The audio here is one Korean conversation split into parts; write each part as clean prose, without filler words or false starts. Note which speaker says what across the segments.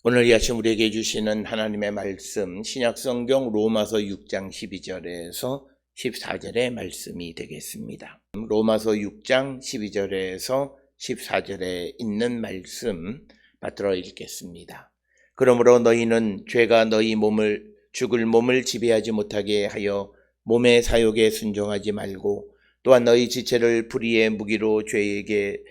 Speaker 1: 오늘 이 아침 우리에게 주시는 하나님의 말씀, 신약성경 로마서 6장 12절에서 14절의 말씀이 되겠습니다. 로마서 6장 12절에서 14절에 있는 말씀 받들어 읽겠습니다. 그러므로 너희는 죄가 너희 죽을 몸을 지배하지 못하게 하여 몸의 사욕에 순종하지 말고, 또한 너희 지체를 불의의 무기로 죄에게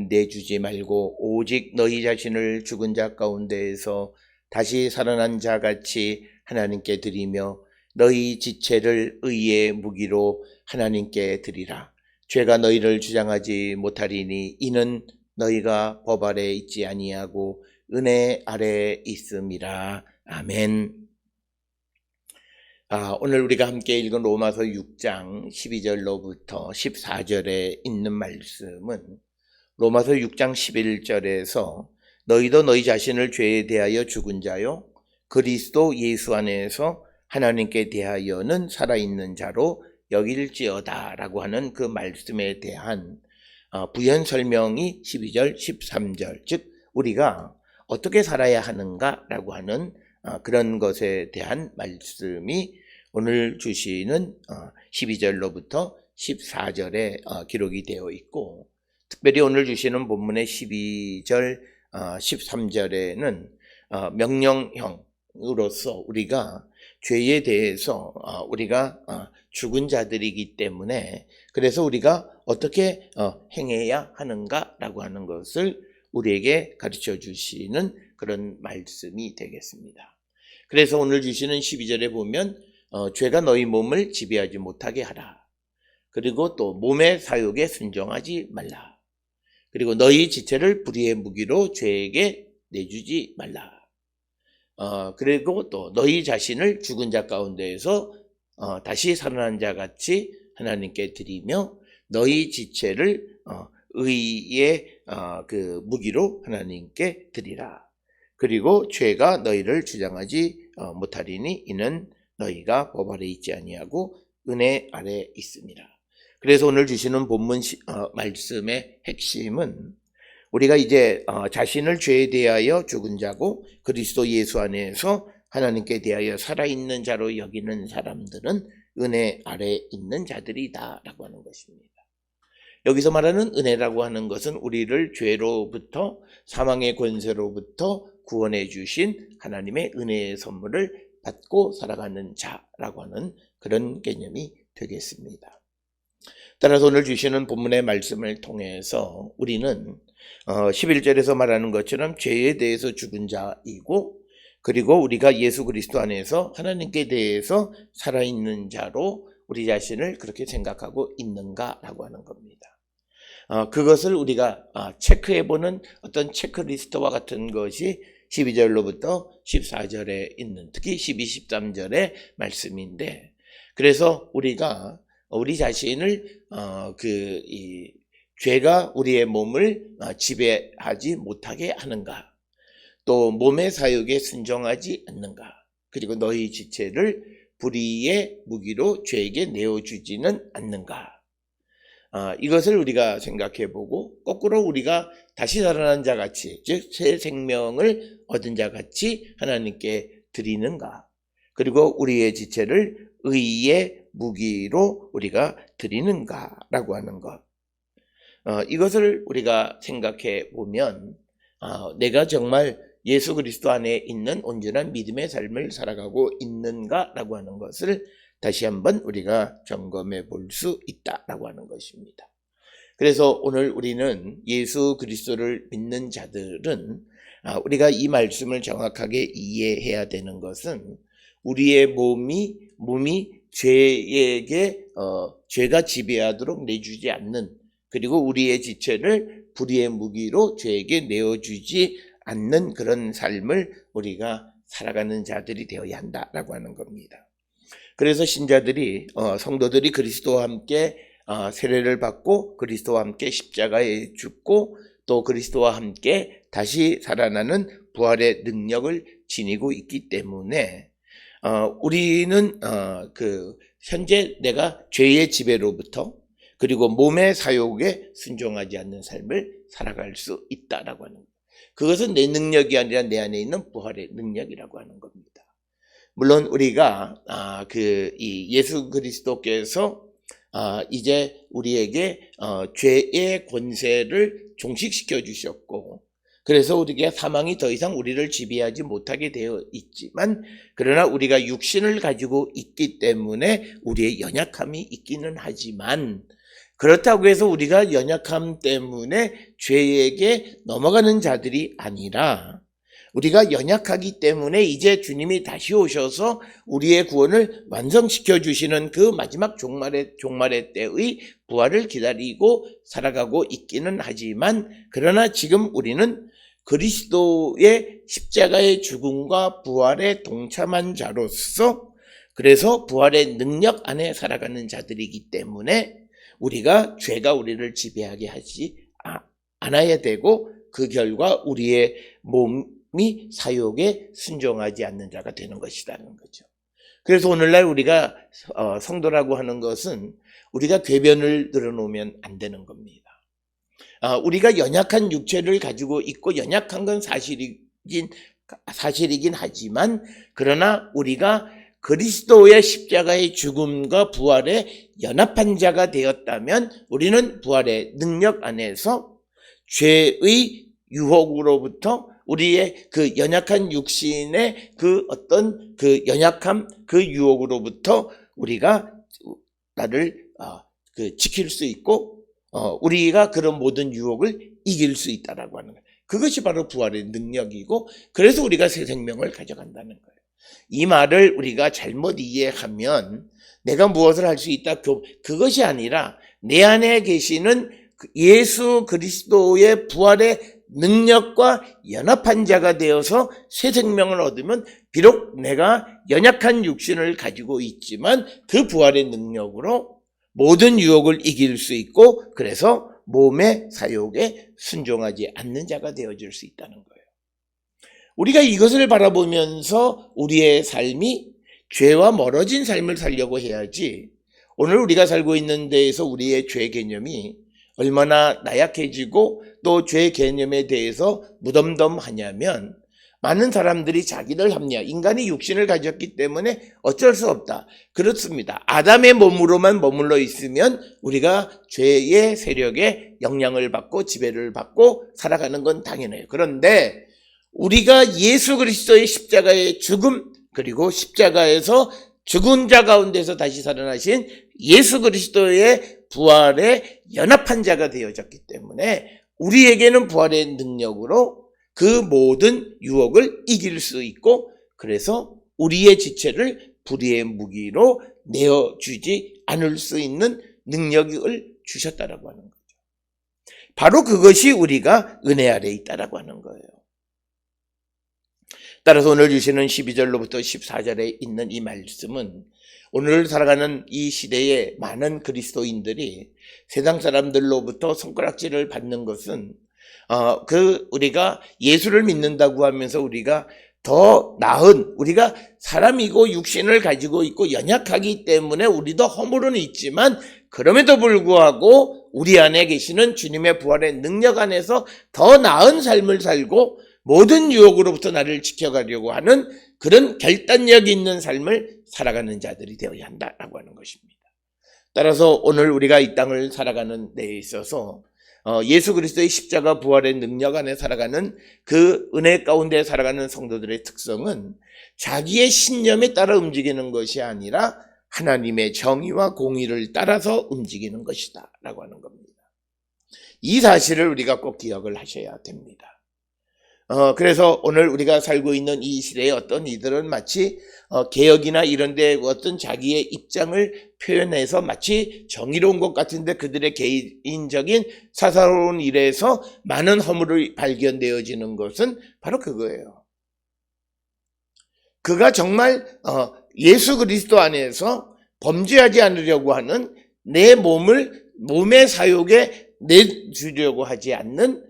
Speaker 1: 내주지 말고 오직 너희 자신을 죽은 자 가운데에서 다시 살아난 자 같이 하나님께 드리며 너희 지체를 의의 무기로 하나님께 드리라. 죄가 너희를 주장하지 못하리니 이는 너희가 법 아래 있지 아니하고 은혜 아래 있음이라. 아멘. 오늘 우리가 함께 읽은 로마서 6장 12절로부터 14절에 있는 말씀은 로마서 6장 11절에서 너희도 너희 자신을 죄에 대하여 죽은 자요 그리스도 예수 안에서 하나님께 대하여는 살아있는 자로 여길지어다 라고 하는 그 말씀에 대한 부연 설명이 12절 13절, 즉 우리가 어떻게 살아야 하는가 라고 하는 그런 것에 대한 말씀이 오늘 주시는 12절로부터 14절에 기록이 되어 있고, 특별히 오늘 주시는 본문의 12절, 13절에는 명령형으로서 우리가 죄에 대해서 우리가 죽은 자들이기 때문에 그래서 우리가 어떻게 행해야 하는가라고 하는 것을 우리에게 가르쳐 주시는 그런 말씀이 되겠습니다. 그래서 오늘 주시는 12절에 보면 죄가 너희 몸을 지배하지 못하게 하라. 그리고 또 몸의 사욕에 순종하지 말라. 그리고 너희 지체를 불의의 무기로 죄에게 내주지 말라. 그리고 또 너희 자신을 죽은 자 가운데에서 다시 살아난 자 같이 하나님께 드리며 너희 지체를 의의 그 무기로 하나님께 드리라. 그리고 죄가 너희를 주장하지 못하리니 이는 너희가 법 아래 있지 아니하고 은혜 아래 있습니다. 그래서 오늘 주시는 본문 말씀의 핵심은 우리가 이제 자신을 죄에 대하여 죽은 자고 그리스도 예수 안에서 하나님께 대하여 살아있는 자로 여기는 사람들은 은혜 아래 있는 자들이다 라고 하는 것입니다. 여기서 말하는 은혜라고 하는 것은 우리를 죄로부터 사망의 권세로부터 구원해 주신 하나님의 은혜의 선물을 받고 살아가는 자라고 하는 그런 개념이 되겠습니다. 따라서 오늘 주시는 본문의 말씀을 통해서 우리는 11절에서 말하는 것처럼 죄에 대해서 죽은 자이고, 그리고 우리가 예수 그리스도 안에서 하나님께 대해서 살아있는 자로 우리 자신을 그렇게 생각하고 있는가라고 하는 겁니다. 그것을 우리가 체크해보는 어떤 체크리스트와 같은 것이 12절로부터 14절에 있는, 특히 12, 13절의 말씀인데, 그래서 우리가 우리 자신을 이 죄가 우리의 몸을 지배하지 못하게 하는가, 또 몸의 사욕에 순종하지 않는가, 그리고 너희 지체를 불의의 무기로 죄에게 내어주지는 않는가, 이것을 우리가 생각해보고 거꾸로 우리가 다시 살아난 자 같이, 즉 새 생명을 얻은 자 같이 하나님께 드리는가, 그리고 우리의 지체를 의의 무기로 우리가 드리는가라고 하는 것, 이것을 우리가 생각해 보면 내가 정말 예수 그리스도 안에 있는 온전한 믿음의 삶을 살아가고 있는가라고 하는 것을 다시 한번 우리가 점검해 볼 수 있다라고 하는 것입니다. 그래서 오늘 우리는 예수 그리스도를 믿는 자들은 우리가 이 말씀을 정확하게 이해해야 되는 것은 우리의 몸이 죄가 지배하도록 내주지 않는, 그리고 우리의 지체를 불의의 무기로 죄에게 내어주지 않는 그런 삶을 우리가 살아가는 자들이 되어야 한다라고 하는 겁니다. 그래서 신자들이, 성도들이 그리스도와 함께 세례를 받고 그리스도와 함께 십자가에 죽고 또 그리스도와 함께 다시 살아나는 부활의 능력을 지니고 있기 때문에 우리는 현재 내가 죄의 지배로부터 그리고 몸의 사욕에 순종하지 않는 삶을 살아갈 수 있다라고 하는 거예요. 그것은 내 능력이 아니라 내 안에 있는 부활의 능력이라고 하는 겁니다. 물론 우리가 이 예수 그리스도께서 이제 우리에게 죄의 권세를 종식시켜 주셨고, 그래서 우리가 사망이 더 이상 우리를 지배하지 못하게 되어 있지만, 그러나 우리가 육신을 가지고 있기 때문에 우리의 연약함이 있기는 하지만, 그렇다고 해서 우리가 연약함 때문에 죄에게 넘어가는 자들이 아니라, 우리가 연약하기 때문에 이제 주님이 다시 오셔서 우리의 구원을 완성시켜 주시는 그 마지막 종말의 때의 부활을 기다리고 살아가고 있기는 하지만, 그러나 지금 우리는 그리스도의 십자가의 죽음과 부활에 동참한 자로서, 그래서 부활의 능력 안에 살아가는 자들이기 때문에 우리가 죄가 우리를 지배하게 하지 않아야 되고, 그 결과 우리의 몸이 사욕에 순종하지 않는 자가 되는 것이라는 거죠. 그래서 오늘날 우리가 성도라고 하는 것은 우리가 궤변을 늘어놓으면 안 되는 겁니다. 우리가 연약한 육체를 가지고 있고 연약한 건 사실이긴 하지만, 그러나 우리가 그리스도의 십자가의 죽음과 부활에 연합한 자가 되었다면 우리는 부활의 능력 안에서 죄의 유혹으로부터, 우리의 그 연약한 육신의 그 어떤 그 연약함, 그 유혹으로부터 우리가 나를 지킬 수 있고, 우리가 그런 모든 유혹을 이길 수 있다라고 하는 거예요. 그것이 바로 부활의 능력이고, 그래서 우리가 새 생명을 가져간다는 거예요. 이 말을 우리가 잘못 이해하면 내가 무엇을 할 수 있다, 그것이 아니라 내 안에 계시는 예수 그리스도의 부활의 능력과 연합한 자가 되어서 새 생명을 얻으면, 비록 내가 연약한 육신을 가지고 있지만 그 부활의 능력으로 모든 유혹을 이길 수 있고, 그래서 몸의 사욕에 순종하지 않는 자가 되어질 수 있다는 거예요. 우리가 이것을 바라보면서 우리의 삶이 죄와 멀어진 삶을 살려고 해야지, 오늘 우리가 살고 있는 데에서 우리의 죄 개념이 얼마나 나약해지고 또 죄 개념에 대해서 무덤덤하냐면, 많은 사람들이 자기를 합리화, 인간이 육신을 가졌기 때문에 어쩔 수 없다. 그렇습니다. 아담의 몸으로만 머물러 있으면 우리가 죄의 세력에 영향을 받고 지배를 받고 살아가는 건 당연해요. 그런데 우리가 예수 그리스도의 십자가의 죽음, 그리고 십자가에서 죽은 자 가운데서 다시 살아나신 예수 그리스도의 부활에 연합한 자가 되어졌기 때문에 우리에게는 부활의 능력으로 그 모든 유혹을 이길 수 있고, 그래서 우리의 지체를 불의의 무기로 내어주지 않을 수 있는 능력을 주셨다라고 하는 거죠. 바로 그것이 우리가 은혜 아래에 있다라고 하는 거예요. 따라서 오늘 주시는 12절로부터 14절에 있는 이 말씀은, 오늘 살아가는 이 시대에 많은 그리스도인들이 세상 사람들로부터 손가락질을 받는 것은, 우리가 예수를 믿는다고 하면서 우리가 더 나은, 우리가 사람이고 육신을 가지고 있고 연약하기 때문에 우리도 허물은 있지만, 그럼에도 불구하고 우리 안에 계시는 주님의 부활의 능력 안에서 더 나은 삶을 살고 모든 유혹으로부터 나를 지켜가려고 하는 그런 결단력 있는 삶을 살아가는 자들이 되어야 한다라고 하는 것입니다. 따라서 오늘 우리가 이 땅을 살아가는 데 있어서 예수 그리스도의 십자가 부활의 능력 안에 살아가는 그 은혜 가운데 살아가는 성도들의 특성은 자기의 신념에 따라 움직이는 것이 아니라 하나님의 정의와 공의를 따라서 움직이는 것이다 라고 하는 겁니다. 이 사실을 우리가 꼭 기억을 하셔야 됩니다. 그래서 오늘 우리가 살고 있는 이 시대에 어떤 이들은 마치 개혁이나 이런 데 어떤 자기의 입장을 표현해서 마치 정의로운 것 같은데, 그들의 개인적인 사사로운 일에서 많은 허물이 발견되어지는 것은 바로 그거예요. 그가 정말 예수 그리스도 안에서 범죄하지 않으려고 하는, 내 몸의 사욕에 내주려고 하지 않는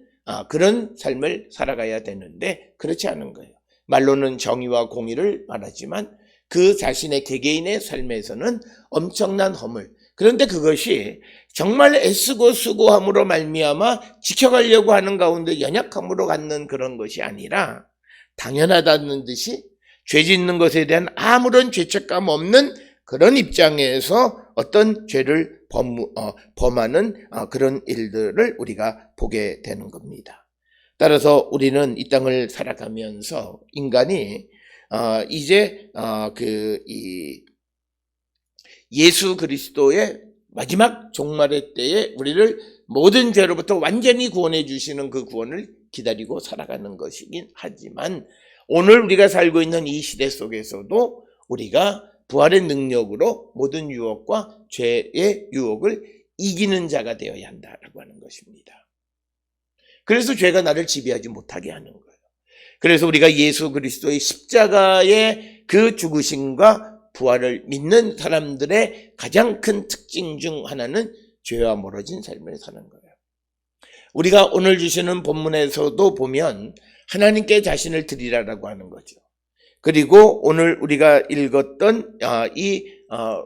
Speaker 1: 그런 삶을 살아가야 되는데, 그렇지 않은 거예요. 말로는 정의와 공의를 말하지만 그 자신의 개개인의 삶에서는 엄청난 허물, 그런데 그것이 정말 애쓰고 수고함으로 말미암아 지켜가려고 하는 가운데 연약함으로 갖는 그런 것이 아니라 당연하다는 듯이 죄 짓는 것에 대한 아무런 죄책감 없는 그런 입장에서 어떤 죄를 범하는 그런 일들을 우리가 보게 되는 겁니다. 따라서 우리는 이 땅을 살아가면서 인간이 이제 예수 그리스도의 마지막 종말의 때에 우리를 모든 죄로부터 완전히 구원해 주시는 그 구원을 기다리고 살아가는 것이긴 하지만 오늘 우리가 살고 있는 이 시대 속에서도 우리가 부활의 능력으로 모든 유혹과 죄의 유혹을 이기는 자가 되어야 한다라고 하는 것입니다. 그래서 죄가 나를 지배하지 못하게 하는 거예요. 그래서 우리가 예수 그리스도의 십자가의 그 죽으심과 부활을 믿는 사람들의 가장 큰 특징 중 하나는 죄와 멀어진 삶을 사는 거예요. 우리가 오늘 주시는 본문에서도 보면 하나님께 자신을 드리라라고 하는 거죠. 그리고 오늘 우리가 읽었던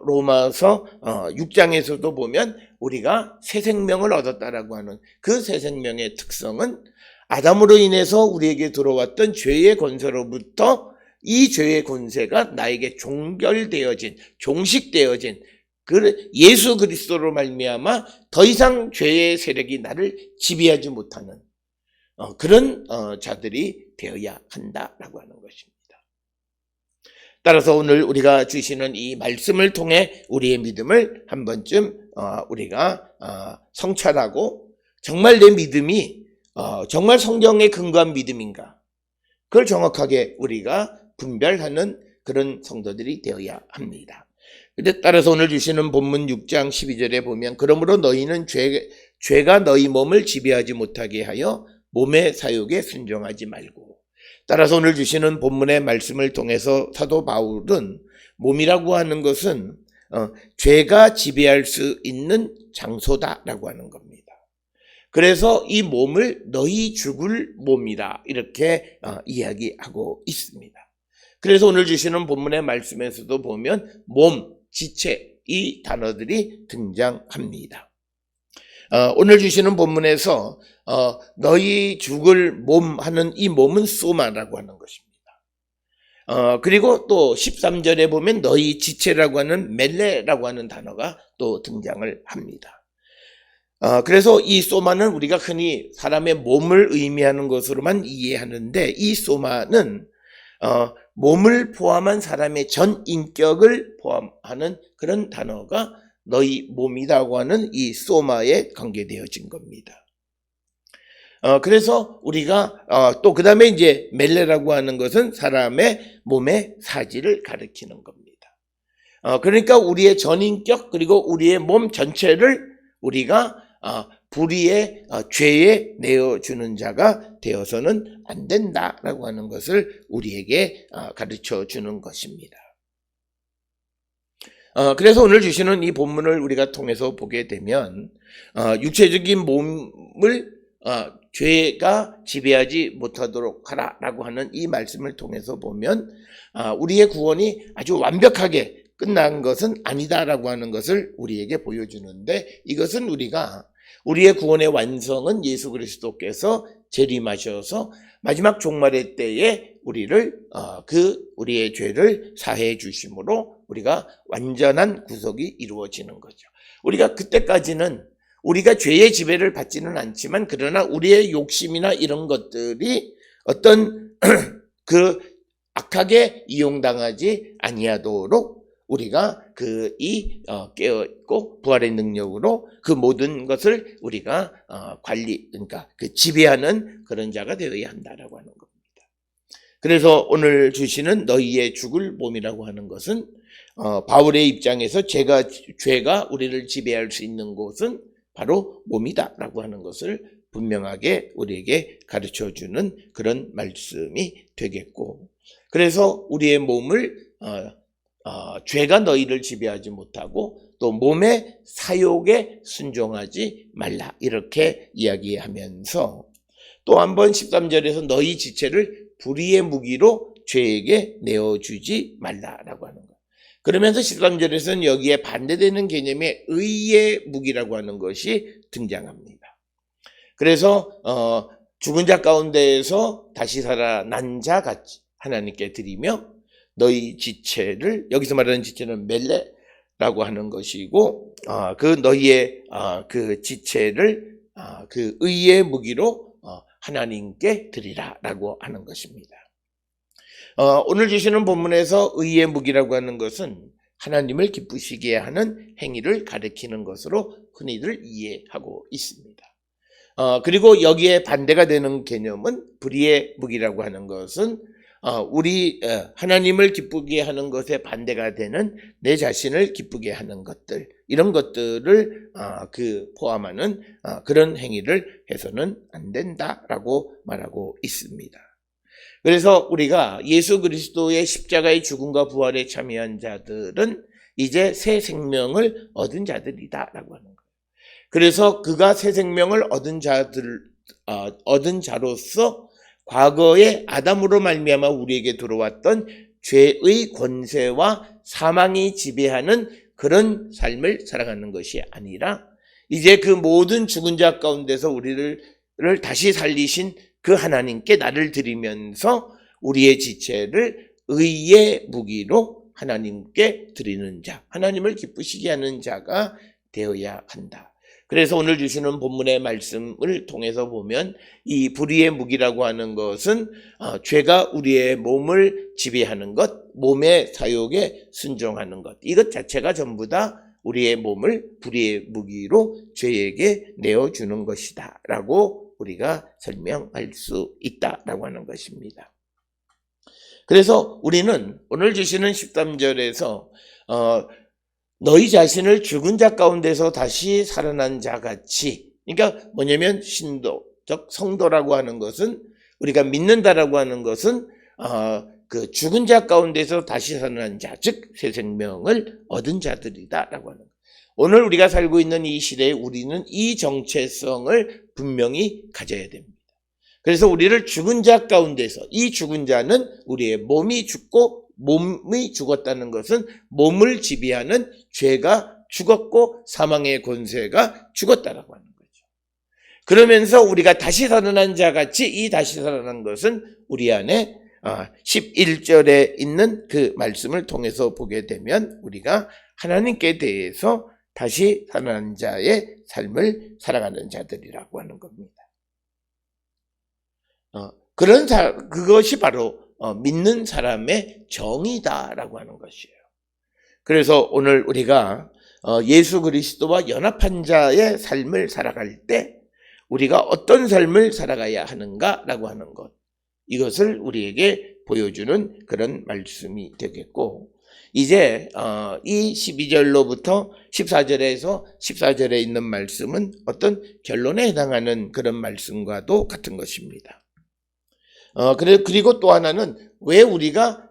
Speaker 1: 로마서 6장에서도 보면 우리가 새 생명을 얻었다라고 하는 그 새 생명의 특성은 아담으로 인해서 우리에게 들어왔던 죄의 권세로부터 이 죄의 권세가 나에게 종식되어진 그 예수 그리스도로 말미암아 더 이상 죄의 세력이 나를 지배하지 못하는 그런 자들이 되어야 한다라고 하는 것입니다. 따라서 오늘 우리가 주시는 이 말씀을 통해 우리의 믿음을 한 번쯤 우리가 성찰하고 정말 내 믿음이 정말 성경에 근거한 믿음인가, 그걸 정확하게 우리가 분별하는 그런 성도들이 되어야 합니다. 근데 따라서 오늘 주시는 본문 6장 12절에 보면 그러므로 너희는 죄가 너희 몸을 지배하지 못하게 하여 몸의 사욕에 순종하지 말고. 따라서 오늘 주시는 본문의 말씀을 통해서 사도 바울은 몸이라고 하는 것은 죄가 지배할 수 있는 장소다라고 하는 겁니다. 그래서 이 몸을 너희 죽을 몸이라 이렇게 이야기하고 있습니다. 그래서 오늘 주시는 본문의 말씀에서도 보면 몸, 지체 이 단어들이 등장합니다. 오늘 주시는 본문에서 너희 죽을 몸 하는 이 몸은 소마라고 하는 것입니다. 그리고 또 13절에 보면 너희 지체라고 하는 멜레라고 하는 단어가 또 등장을 합니다. 그래서 이 소마는 우리가 흔히 사람의 몸을 의미하는 것으로만 이해하는데 이 소마는 몸을 포함한 사람의 전 인격을 포함하는 그런 단어가 너희 몸이라고 하는 이 소마에 관계되어진 겁니다. 그래서 우리가 또 그 다음에 이제 멜레라고 하는 것은 사람의 몸의 사지를 가리키는 겁니다. 그러니까 우리의 전인격 그리고 우리의 몸 전체를 우리가 불의의 죄에 내어주는 자가 되어서는 안 된다라고 하는 것을 우리에게 가르쳐 주는 것입니다. 그래서 오늘 주시는 이 본문을 우리가 통해서 보게 되면 육체적인 몸을 죄가 지배하지 못하도록 하라라고 하는 이 말씀을 통해서 보면 우리의 구원이 아주 완벽하게 끝난 것은 아니다라고 하는 것을 우리에게 보여주는데, 이것은 우리가 우리의 구원의 완성은 예수 그리스도께서 재림하셔서 마지막 종말의 때에 우리를 우리의 죄를 사해 주심으로 우리가 완전한 구속이 이루어지는 거죠. 우리가 그때까지는 우리가 죄의 지배를 받지는 않지만 그러나 우리의 욕심이나 이런 것들이 어떤 그 악하게 이용당하지 아니하도록 우리가 깨어있고 부활의 능력으로 그 모든 것을 우리가 그러니까 그 지배하는 그런 자가 되어야 한다라고 하는 겁니다. 그래서 오늘 주시는 너희의 죽을 몸이라고 하는 것은 바울의 입장에서 죄가 우리를 지배할 수 있는 곳은 바로 몸이다라고 하는 것을 분명하게 우리에게 가르쳐주는 그런 말씀이 되겠고, 그래서 우리의 몸을 죄가 너희를 지배하지 못하고 또 몸의 사욕에 순종하지 말라 이렇게 이야기하면서 또 한번 13절에서 너희 지체를 불의의 무기로 죄에게 내어주지 말라라고 하는 거예요. 그러면서 13절에서는 여기에 반대되는 개념의 의의 무기라고 하는 것이 등장합니다. 그래서 죽은 자 가운데에서 다시 살아난 자 같이 하나님께 드리며 너희 지체를, 여기서 말하는 지체는 멜레라고 하는 것이고, 그 너희의 그 지체를 그 의의 무기로 하나님께 드리라라고 하는 것입니다. 오늘 주시는 본문에서 의의 무기라고 하는 것은 하나님을 기쁘시게 하는 행위를 가리키는 것으로 흔히들 이해하고 있습니다. 그리고 여기에 반대가 되는 개념은 불의의 무기라고 하는 것은 우리 하나님을 기쁘게 하는 것에 반대가 되는 내 자신을 기쁘게 하는 것들, 이런 것들을 포함하는 그런 행위를 해서는 안 된다라고 말하고 있습니다. 그래서 우리가 예수 그리스도의 십자가의 죽음과 부활에 참여한 자들은 이제 새 생명을 얻은 자들이다라고 하는 거예요. 그래서 그가 새 생명을 얻은 자로서 과거에 아담으로 말미암아 우리에게 들어왔던 죄의 권세와 사망이 지배하는 그런 삶을 살아가는 것이 아니라 이제 그 모든 죽은 자 가운데서 우리를 다시 살리신 그 하나님께 나를 드리면서 우리의 지체를 의의 무기로 하나님께 드리는 자, 하나님을 기쁘시게 하는 자가 되어야 한다. 그래서 오늘 주시는 본문의 말씀을 통해서 보면 이 불의의 무기라고 하는 것은 죄가 우리의 몸을 지배하는 것, 몸의 사욕에 순종하는 것, 이것 자체가 전부 다 우리의 몸을 불의의 무기로 죄에게 내어주는 것이다 라고 우리가 설명할 수 있다라고 하는 것입니다. 그래서 우리는 오늘 주시는 13절에서 너희 자신을 죽은 자 가운데서 다시 살아난 자 같이, 그러니까 뭐냐면 신도적 성도라고 하는 것은, 우리가 믿는다라고 하는 것은 그 죽은 자 가운데서 다시 살아난 자, 즉 새 생명을 얻은 자들이다라고 하는 거예요. 오늘 우리가 살고 있는 이 시대에 우리는 이 정체성을 분명히 가져야 됩니다. 그래서 우리를 죽은 자 가운데서, 이 죽은 자는 우리의 몸이 죽고, 몸이 죽었다는 것은 몸을 지배하는 죄가 죽었고 사망의 권세가 죽었다라고 하는 거죠. 그러면서 우리가 다시 살아난 자 같이, 이 다시 살아난 것은 우리 안에 11절에 있는 그 말씀을 통해서 보게 되면 우리가 하나님께 대해서 다시 살아난 자의 삶을 살아가는 자들이라고 하는 겁니다. 그것이 바로 믿는 사람의 정의다라고 하는 것이에요. 그래서 오늘 우리가 예수 그리스도와 연합한 자의 삶을 살아갈 때 우리가 어떤 삶을 살아가야 하는가라고 하는 것, 이것을 우리에게 보여주는 그런 말씀이 되겠고, 이제 이 12절로부터 14절에 있는 말씀은 어떤 결론에 해당하는 그런 말씀과도 같은 것입니다. 그리고 또 하나는 왜 우리가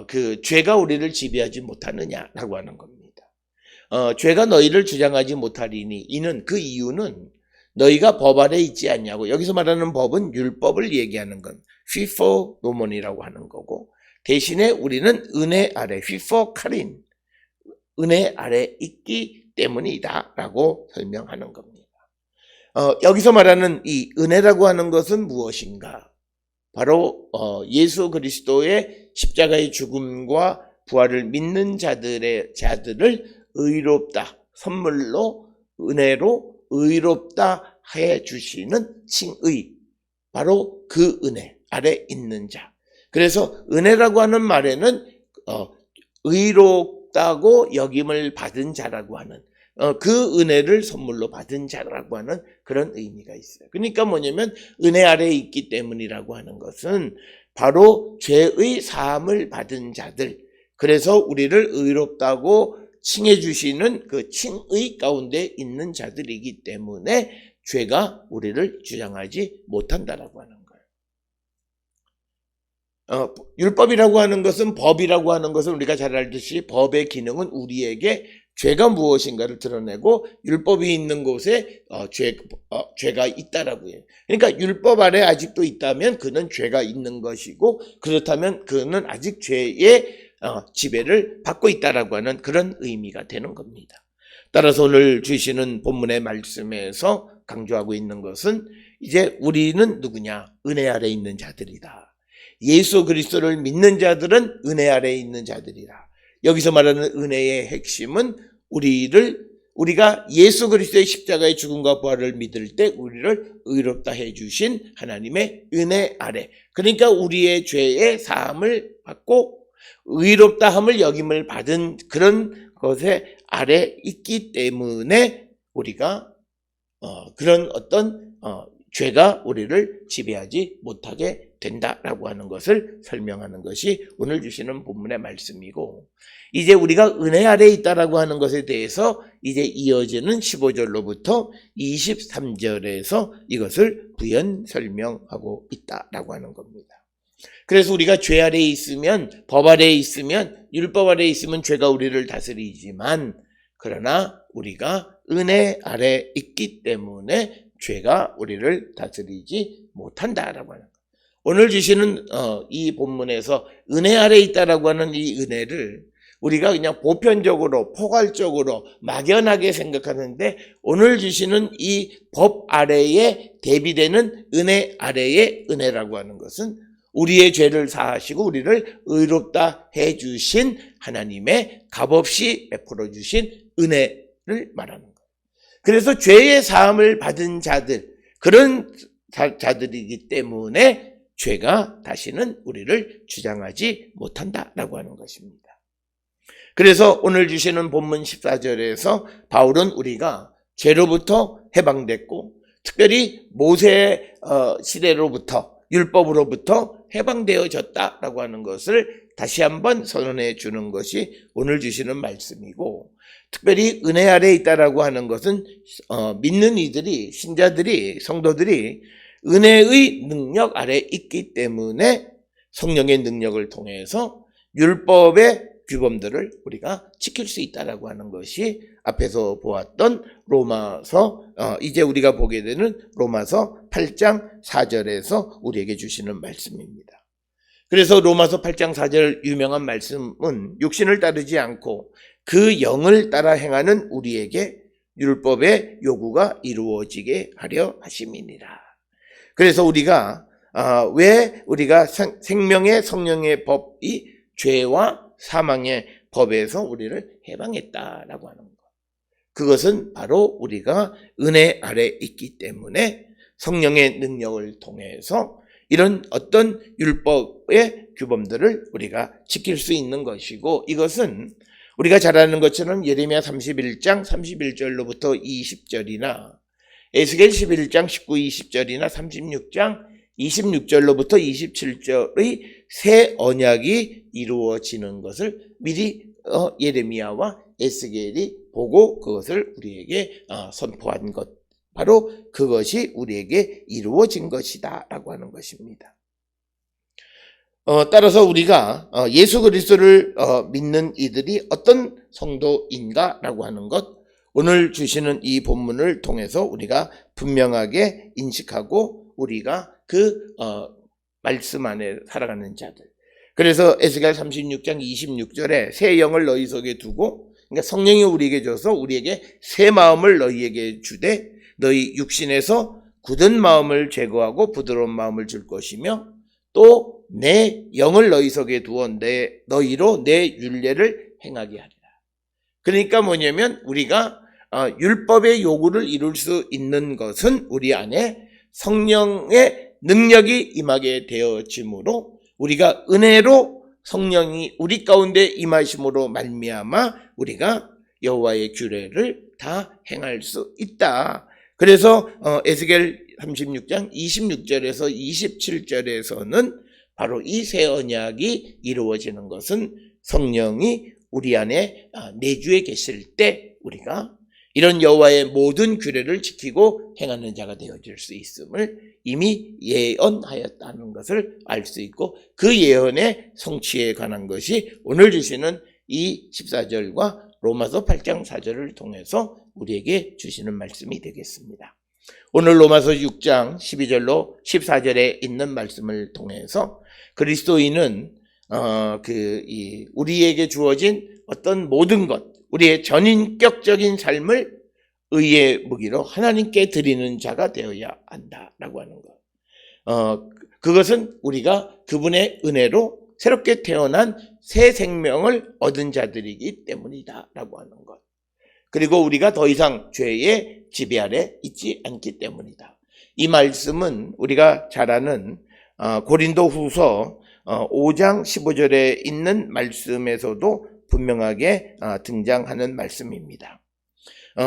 Speaker 1: 그 죄가 우리를 지배하지 못하느냐라고 하는 겁니다. 죄가 너희를 주장하지 못하리니 이는, 그 이유는 너희가 법 아래 있지 않냐고. 여기서 말하는 법은 율법을 얘기하는 건 FIFO 노몬이라고 하는 거고, 대신에 우리는 은혜 아래, FIFO 카린, 은혜 아래 있기 때문이다라고 설명하는 겁니다. 여기서 말하는 이 은혜라고 하는 것은 무엇인가? 바로 예수 그리스도의 십자가의 죽음과 부활을 믿는 자들을 의롭다, 선물로 은혜로 의롭다 해 주시는 칭의, 바로 그 은혜 아래 있는 자. 그래서 은혜라고 하는 말에는 의롭다고 여김을 받은 자라고 하는, 그 은혜를 선물로 받은 자라고 하는 그런 의미가 있어요. 그러니까 뭐냐면 은혜 아래에 있기 때문이라고 하는 것은 바로 죄의 사함을 받은 자들, 그래서 우리를 의롭다고 칭해 주시는 그 칭의 가운데 있는 자들이기 때문에 죄가 우리를 주장하지 못한다라고 하는 거예요. 율법이라고 하는 것은, 법이라고 하는 것은 우리가 잘 알듯이 법의 기능은 우리에게 죄가 무엇인가를 드러내고, 율법이 있는 곳에 죄가 있다라고 해요. 그러니까 율법 아래 아직도 있다면 그는 죄가 있는 것이고, 그렇다면 그는 아직 죄의 지배를 받고 있다라고 하는 그런 의미가 되는 겁니다. 따라서 오늘 주시는 본문의 말씀에서 강조하고 있는 것은 이제 우리는 누구냐? 은혜 아래 있는 자들이다. 예수 그리스도를 믿는 자들은 은혜 아래 있는 자들이다. 여기서 말하는 은혜의 핵심은 우리가 예수 그리스도의 십자가의 죽음과 부활을 믿을 때 우리를 의롭다 해주신 하나님의 은혜 아래, 그러니까 우리의 죄의 사함을 받고 의롭다함을 여김을 받은 그런 것의 아래 있기 때문에 우리가 그런 어떤 죄가 우리를 지배하지 못하게 된다라고 하는 것을 설명하는 것이 오늘 주시는 본문의 말씀이고, 이제 우리가 은혜 아래에 있다라고 하는 것에 대해서 이제 이어지는 15절로부터 23절에서 이것을 부연 설명하고 있다라고 하는 겁니다. 그래서 우리가 죄 아래에 있으면, 법 아래에 있으면, 율법 아래에 있으면 죄가 우리를 다스리지만, 그러나 우리가 은혜 아래에 있기 때문에 죄가 우리를 다스리지 못한다라고 하는 거예요. 오늘 주시는 이 본문에서 은혜 아래에 있다라고 하는 이 은혜를 우리가 그냥 보편적으로 포괄적으로 막연하게 생각하는데, 오늘 주시는 이 법 아래에 대비되는 은혜 아래의 은혜라고 하는 것은 우리의 죄를 사하시고 우리를 의롭다 해주신 하나님의 값없이 베풀어 주신 은혜를 말하는 거예요. 그래서 죄의 사함을 받은 자들, 그런 자들이기 때문에 죄가 다시는 우리를 주장하지 못한다라고 하는 것입니다. 그래서 오늘 주시는 본문 14절에서 바울은 우리가 죄로부터 해방됐고, 특별히 모세 시대로부터, 율법으로부터 해방되어졌다라고 하는 것을 다시 한번 선언해 주는 것이 오늘 주시는 말씀이고, 특별히 은혜 아래에 있다라고 하는 것은 믿는 이들이, 신자들이, 성도들이 은혜의 능력 아래에 있기 때문에 성령의 능력을 통해서 율법의 규범들을 우리가 지킬 수 있다라고 하는 것이 앞에서 보았던 로마서, 이제 우리가 보게 되는 로마서 8장 4절에서 우리에게 주시는 말씀입니다. 그래서 로마서 8장 4절 유명한 말씀은 육신을 따르지 않고 그 영을 따라 행하는 우리에게 율법의 요구가 이루어지게 하려 하심이니라. 그래서 우리가 왜 우리가 생명의 성령의 법이 죄와 사망의 법에서 우리를 해방했다라고 하는 것, 그것은 바로 우리가 은혜 아래 있기 때문에 성령의 능력을 통해서 이런 어떤 율법의 규범들을 우리가 지킬 수 있는 것이고, 이것은 우리가 잘 아는 것처럼 예레미야 31장 31절로부터 20절이나 에스겔 11장 19, 20절이나 36장 26절로부터 27절의 새 언약이 이루어지는 것을 미리 예레미야와 에스겔이 보고 그것을 우리에게 선포한 것, 바로 그것이 우리에게 이루어진 것이다 라고 하는 것입니다. 따라서 우리가 예수 그리스도를 믿는 이들이 어떤 성도인가 라고 하는 것, 오늘 주시는 이 본문을 통해서 우리가 분명하게 인식하고 우리가 그 말씀 안에 살아가는 자들. 그래서 에스겔 36장 26절에 새 영을 너희 속에 두고, 그러니까 성령이 우리에게 줘서 우리에게 새 마음을 너희에게 주되 너희 육신에서 굳은 마음을 제거하고 부드러운 마음을 줄 것이며, 또 내 영을 너희 속에 두어 너희로 내 율례를 행하게 하리라. 그러니까 뭐냐면 우리가 율법의 요구를 이룰 수 있는 것은 우리 안에 성령의 능력이 임하게 되어지므로, 우리가 은혜로 성령이 우리 가운데 임하심으로 말미암아 우리가 여호와의 규례를 다 행할 수 있다. 그래서 에스겔 36장 26절에서 27절에서는 바로 이 새 언약이 이루어지는 것은 성령이 우리 안에 내주에 계실 때 우리가 이런 여호와의 모든 규례를 지키고 행하는 자가 되어질 수 있음을 이미 예언하였다는 것을 알 수 있고, 그 예언의 성취에 관한 것이 오늘 주시는 이 14절과 로마서 8장 4절을 통해서 우리에게 주시는 말씀이 되겠습니다. 오늘 로마서 6장 12절로 14절에 있는 말씀을 통해서 그리스도인은 우리에게 주어진 어떤 모든 것, 우리의 전인격적인 삶을 의의 무기로 하나님께 드리는 자가 되어야 한다라고 하는 것. 그것은 우리가 그분의 은혜로 새롭게 태어난 새 생명을 얻은 자들이기 때문이다라고 하는 것. 그리고 우리가 더 이상 죄의 지배 아래 있지 않기 때문이다. 이 말씀은 우리가 잘 아는 고린도 후서 5장 15절에 있는 말씀에서도 분명하게 등장하는 말씀입니다.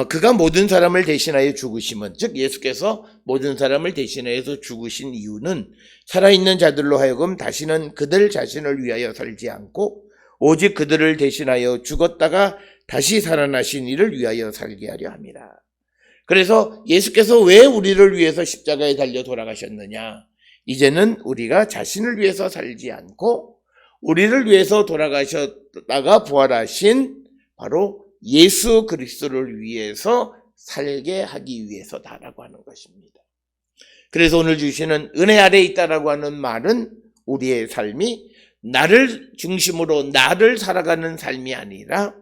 Speaker 1: 그가 모든 사람을 대신하여 죽으심은, 즉 예수께서 모든 사람을 대신하여서 죽으신 이유는 살아있는 자들로 하여금 다시는 그들 자신을 위하여 살지 않고 오직 그들을 대신하여 죽었다가 다시 살아나신 이를 위하여 살게 하려 함이라. 그래서 예수께서 왜 우리를 위해서 십자가에 달려 돌아가셨느냐? 이제는 우리가 자신을 위해서 살지 않고 우리를 위해서 돌아가셨다가 부활하신 바로 예수 그리스도를 위해서 살게 하기 위해서다라고 하는 것입니다. 그래서 오늘 주시는 은혜 아래에 있다라고 하는 말은 우리의 삶이 나를 중심으로 나를 살아가는 삶이 아니라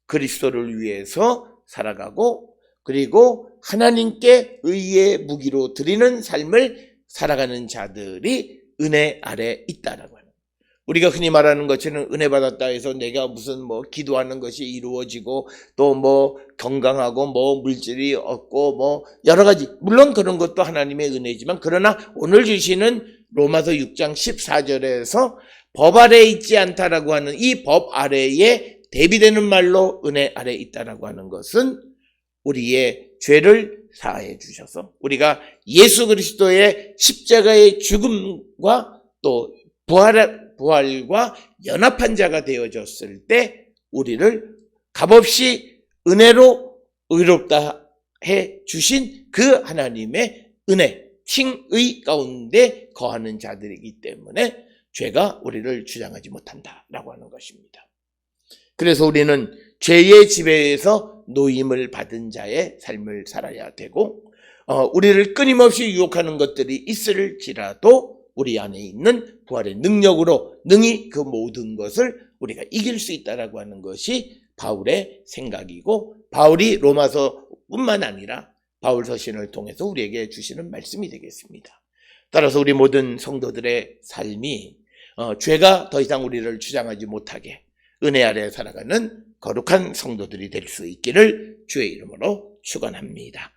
Speaker 1: 그리스도를 위해서 살아가고 그리고 하나님께 의의 무기로 드리는 삶을 살아가는 자들이 은혜 아래에 있다라고 하는. 우리가 흔히 말하는 것처럼 은혜 받았다 해서 내가 무슨 기도하는 것이 이루어지고 또 건강하고 물질이 없고 여러 가지, 물론 그런 것도 하나님의 은혜지만, 그러나 오늘 주시는 로마서 6장 14절에서 법 아래에 있지 않다라고 하는 이 법 아래에 대비되는 말로 은혜 아래에 있다라고 하는 것은 우리의 죄를 사하여 주셔서 우리가 예수 그리스도의 십자가의 죽음과 또 부활과 연합한 자가 되어졌을 때 우리를 값없이 은혜로 의롭다 해 주신 그 하나님의 은혜, 칭의 가운데 거하는 자들이기 때문에 죄가 우리를 주장하지 못한다라고 하는 것입니다. 그래서 우리는 죄의 지배에서 노임을 받은 자의 삶을 살아야 되고, 우리를 끊임없이 유혹하는 것들이 있을지라도 우리 안에 있는 부활의 능력으로 능히 그 모든 것을 우리가 이길 수 있다라고 하는 것이 바울의 생각이고, 바울이 로마서뿐만 아니라 바울 서신을 통해서 우리에게 주시는 말씀이 되겠습니다. 따라서 우리 모든 성도들의 삶이 죄가 더 이상 우리를 주장하지 못하게 은혜 아래 살아가는 거룩한 성도들이 될 수 있기를 주의 이름으로 축원합니다.